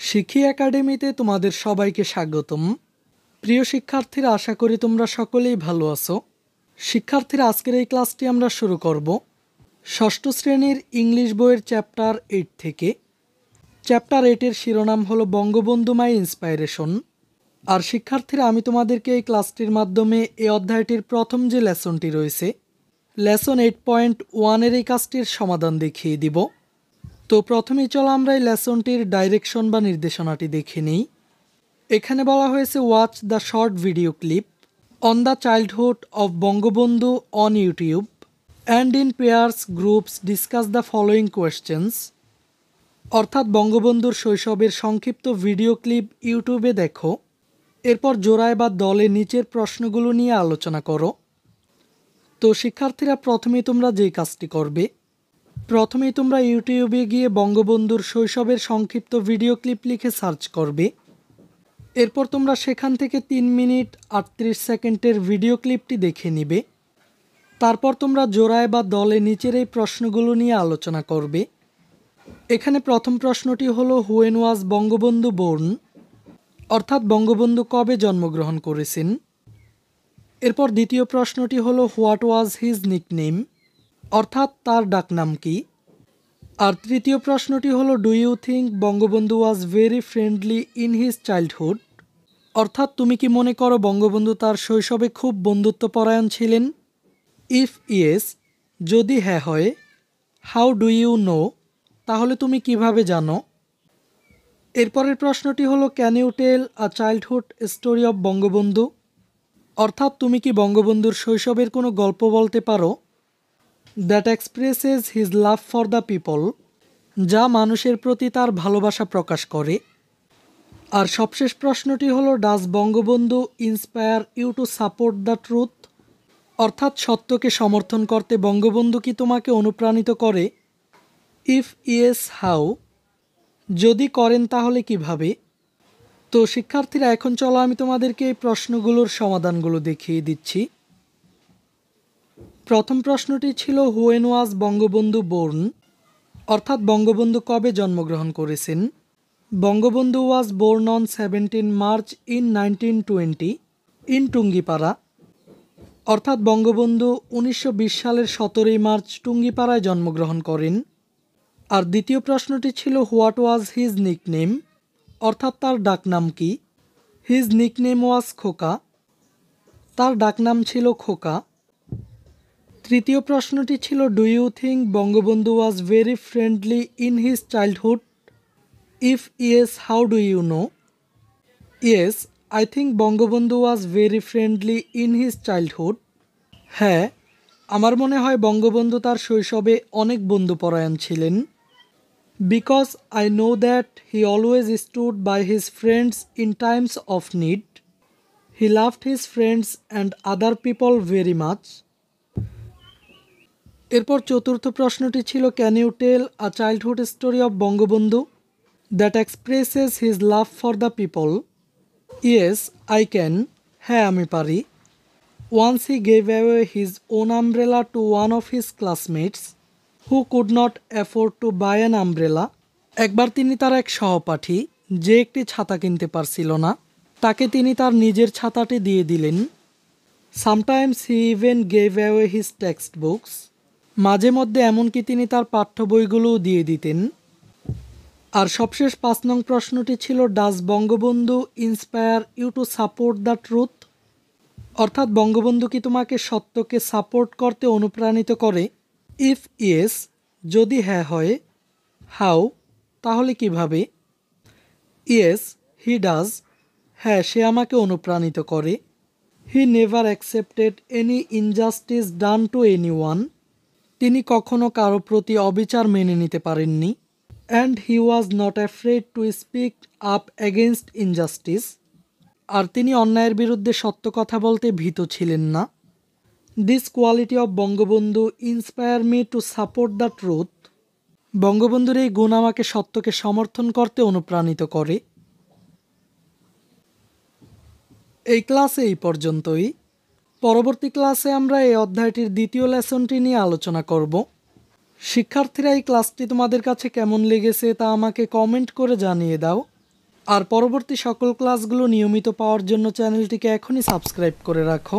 শিখি একাডেমিতে তোমাদের সবাইকে স্বাগতম। প্রিয় শিক্ষার্থীরা, আশা করি তোমরা সকলেই ভালো আছো। শিক্ষার্থীরা, আজকের এই ক্লাসটি আমরা শুরু করব ষষ্ঠ শ্রেণীর ইংলিশ বইয়ের চ্যাপ্টার 8 থেকে। চ্যাপ্টার 8-এর শিরোনাম হলো বঙ্গবন্ধু মাই ইন্সপাইরেশন। আর শিক্ষার্থীরা, আমি তোমাদেরকে এই ক্লাসটির মাধ্যমে এই অধ্যায়টির প্রথম যে লেসনটি রয়েছে, লেসন 8.1-এর এই কাজটির সমাধান দেখিয়ে দিব। তো প্রথমেই চলো আমরা এই লেসনটির ডাইরেকশন বা নির্দেশনাটি দেখে নিই। এখানে বলা হয়েছে watch the short video clip on the childhood of Bangabandhu on YouTube and in pairs groups discuss the following questions. অর্থাৎ বঙ্গবন্ধুর শৈশবের সংক্ষিপ্ত ভিডিও ক্লিপ ইউটিউবে দেখো, এরপর জোড়ায় বা দলে নিচের প্রশ্নগুলো নিয়ে আলোচনা করো। তো শিক্ষার্থীরা, প্রথমেই তোমরা যেই কাজটি করবে, প্রথমেই তোমরা ইউটিউবে গিয়ে বঙ্গবন্ধুর শৈশবের সংক্ষিপ্ত ভিডিও ক্লিপ লিখে সার্চ করবে। এরপর তোমরা সেখান থেকে 3 মিনিট 38 সেকেন্ডের ভিডিও ক্লিপটি দেখে নিবে। তারপর তোমরা জোড়ায় বা দলে নিচের এই প্রশ্নগুলো নিয়ে আলোচনা করবে। এখানে প্রথম প্রশ্নটি হলো হোয়েন ওয়াজ বঙ্গবন্ধু বোর্ন, অর্থাৎ বঙ্গবন্ধু কবে জন্মগ্রহণ করেছেন। এরপর দ্বিতীয় প্রশ্নটি হলো হোয়াট ওয়াজ হিজ নিকনেম, অর্থাৎ তার ডাকনাম কি। আর তৃতীয় প্রশ্নটি হলো do you think Bangabandhu was very friendly in his childhood, অর্থাৎ তুমি কি মনে করো বঙ্গবন্ধু তার শৈশবে খুব বন্ধুত্বপরায়ণ ছিলেন। ইফ ইয়েস, যদি হ্যাঁ হয়। হাউ ডু ইউ নো, তাহলে তুমি কিভাবে জানো। এরপরের প্রশ্নটি হলো can you tell a childhood story of Bangabandhu, অর্থাৎ তুমি কি বঙ্গবন্ধুর শৈশবের কোনো গল্প বলতে পারো। That expresses his love for the people, যা মানুষের প্রতি তার ভালোবাসা প্রকাশ করে। আর সবশেষ প্রশ্নটি হলো does Bangabandhu inspire you to support the truth, অর্থাৎ সত্যকে সমর্থন করতে বঙ্গবন্ধু কি তোমাকে অনুপ্রাণিত করে। ইফ ইয়েস হাউ, যদি করেন তাহলে কিভাবে। তো শিক্ষার্থীরা, এখন চলো আমি তোমাদেরকে এই প্রশ্নগুলোর সমাধানগুলো দেখিয়ে দিচ্ছি। প্রথম প্রশ্নটি ছিল হোয়েন ওয়াজ বঙ্গবন্ধু বোর্ন, অর্থাৎ বঙ্গবন্ধু কবে জন্মগ্রহণ করেছেন। Bangabandhu was born on 17 March in 1920 in Tungipara, অর্থাৎ বঙ্গবন্ধু 1920 সালের 17 মার্চ টুঙ্গিপাড়ায় জন্মগ্রহণ করেন। আর দ্বিতীয় প্রশ্নটি ছিল হোয়াট ওয়াজ হিজ নিকনেম, অর্থাৎ তার ডাকনাম কি। হিজ নিকনেম ওয়াজ খোকা, তার ডাকনাম ছিল খোকা। তৃতীয় প্রশ্নটি ছিল do you think Bangabandhu was very friendly in his childhood. If yes how do you know. Yes, I think Bangabandhu was very friendly in his childhood. হ্যাঁ, আমার মনে হয় বঙ্গবন্ধু তার শৈশবে অনেক বন্ধুপরায়ণ ছিলেন। Because I know that he always stood by his friends in times of need. He loved his friends and other people very much. এরপর চতুর্থ প্রশ্নটি ছিল can you tell a childhood story of Bangabandhu that expresses his love for the people. Yes, I can, হ্যাঁ আমি পারি। Once he gave away his own umbrella to one of his classmates who could not afford to by an umbrella. একবার তিনি তার এক সহপাঠী, যে একটি ছাতা কিনতে পারছিল না, তাকে তিনি তার নিজের ছাতাটি দিয়ে দিলেন। সামটাইমস হি even gave away his text books, মাঝে মধ্যে এমনকি তিনি তার পাঠ্য বইগুলোও দিয়ে দিতেন। আর সবশেষ 5 নং প্রশ্নটি ছিল does Bangabandhu inspire you to support the truth, অর্থাৎ বঙ্গবন্ধু কি তোমাকে সত্যকে সাপোর্ট করতে অনুপ্রাণিত করে। ইফ ইয়েস, যদি হ্যাঁ হয়। হাউ, তাহলে কিভাবে। ইয়েস, হি ডাজ, হ্যাঁ সে আমাকে অনুপ্রাণিত করে। He never accepted any injustice done to anyone, তিনি কখনো কারো প্রতি অবিচার মেনে নিতে পারেননি। And he was not afraid to speak up against injustice, আর তিনি অন্যায়ের বিরুদ্ধে সত্য কথা বলতে ভীত ছিলেন না। This quality of Bangabandhu inspire me to support the truth, বঙ্গবন্ধুর এই গুণ আমাকে সত্যকে সমর্থন করতে অনুপ্রাণিত করে। এই ক্লাসে এই পর্যন্তই। পরবর্তী ক্লাসে আমরা এই অধ্যায়টির দ্বিতীয় লেসনটি নিয়ে আলোচনা করব। শিক্ষার্থীরা, এই ক্লাসটি তোমাদের কাছে কেমন লেগেছে তা আমাকে কমেন্ট করে জানিয়ে দাও। আর পরবর্তী সকল ক্লাসগুলো নিয়মিত পাওয়ার জন্য চ্যানেলটিকে এখনই সাবস্ক্রাইব করে রাখো।